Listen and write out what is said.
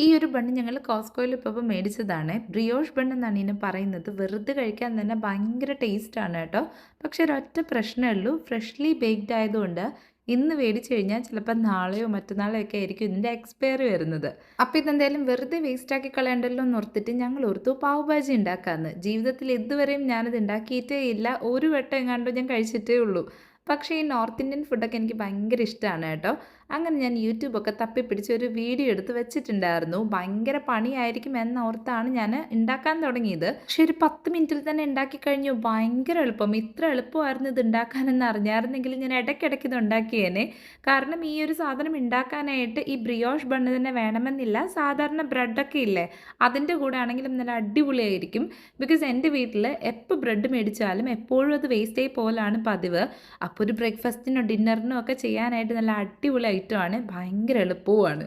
ഈ ഒരു ബണ്ണ് ഞങ്ങൾ കോസ്കോയിൽ പോയപ്പോൾ മേടിച്ചതാണ്. ബ്രിയോഷ് ബൺ എന്നാണ് ഇതിനെ പറയുന്നത്. വെറുതെ കഴിക്കാൻ തന്നെ ഭയങ്കര ടേസ്റ്റാണ് കേട്ടോ. പക്ഷേ ഒരൊറ്റ പ്രശ്നമേ ഉള്ളൂ. ഫ്രഷ്ലി ബേക്ക്ഡ് ആയതുകൊണ്ട് ഇന്ന് മേടിച്ച് കഴിഞ്ഞാൽ ചിലപ്പോൾ നാളെയോ മറ്റന്നാളോ ഒക്കെ ആയിരിക്കും ഇതിൻ്റെ എക്സ്പയറി വരുന്നത്. അപ്പോൾ ഇതെന്തായാലും വെറുതെ വേസ്റ്റാക്കി കളയണ്ടല്ലോ എന്ന് ഓർത്തിട്ട് ഞങ്ങൾ ഓർത്തു പാവ് ഭാജി ഉണ്ടാക്കാമെന്ന്. ജീവിതത്തിൽ ഇതുവരെയും ഞാനത് ഉണ്ടാക്കിയിട്ടേ ഇല്ല. ഒരു വട്ടം എങ്ങാണ്ടോ ഞാൻ കഴിച്ചിട്ടേ ഉള്ളൂ. പക്ഷേ ഈ നോർത്ത് ഇന്ത്യൻ ഫുഡൊക്കെ എനിക്ക് ഭയങ്കര ഇഷ്ടമാണ് കേട്ടോ. അങ്ങനെ ഞാൻ യൂട്യൂബൊക്കെ തപ്പിപ്പിടിച്ച് ഒരു വീഡിയോ എടുത്ത് വെച്ചിട്ടുണ്ടായിരുന്നു. ഭയങ്കര പണിയായിരിക്കും എന്നോർത്താണ് ഞാൻ ഉണ്ടാക്കാൻ തുടങ്ങിയത്. പക്ഷേ ഒരു 10 മിനിറ്റിൽ തന്നെ ഉണ്ടാക്കി കഴിഞ്ഞു. ഭയങ്കര എളുപ്പം. ഇത്ര എളുപ്പമായിരുന്നു ഇത് ഉണ്ടാക്കാനെന്ന് അറിഞ്ഞായിരുന്നെങ്കിൽ ഞാൻ ഇടയ്ക്കിടയ്ക്ക് ഇത് ഉണ്ടാക്കിയേനെ. കാരണം ഈ ഒരു സാധനം ഉണ്ടാക്കാനായിട്ട് ഈ ബ്രിയോഷ് ബണ്ണ് തന്നെ വേണമെന്നില്ല. സാധാരണ ബ്രെഡൊക്കെ ഇല്ലേ, അതിൻ്റെ കൂടെ ആണെങ്കിലും നല്ല അടിപൊളിയായിരിക്കും. ബിക്കോസ് എൻ്റെ വീട്ടിൽ എപ്പോൾ ബ്രെഡ് മേടിച്ചാലും എപ്പോഴും അത് വേസ്റ്റായി പോകലാണ് പതിവ്. അപ്പോൾ ഒരു ബ്രേക്ക്ഫാസ്റ്റിനോ ഡിന്നറിനോ ഒക്കെ ചെയ്യാനായിട്ട് നല്ല അടിപൊളി ഐറ്റമാണ്. ഭയങ്കര എളുപ്പവുമാണ്.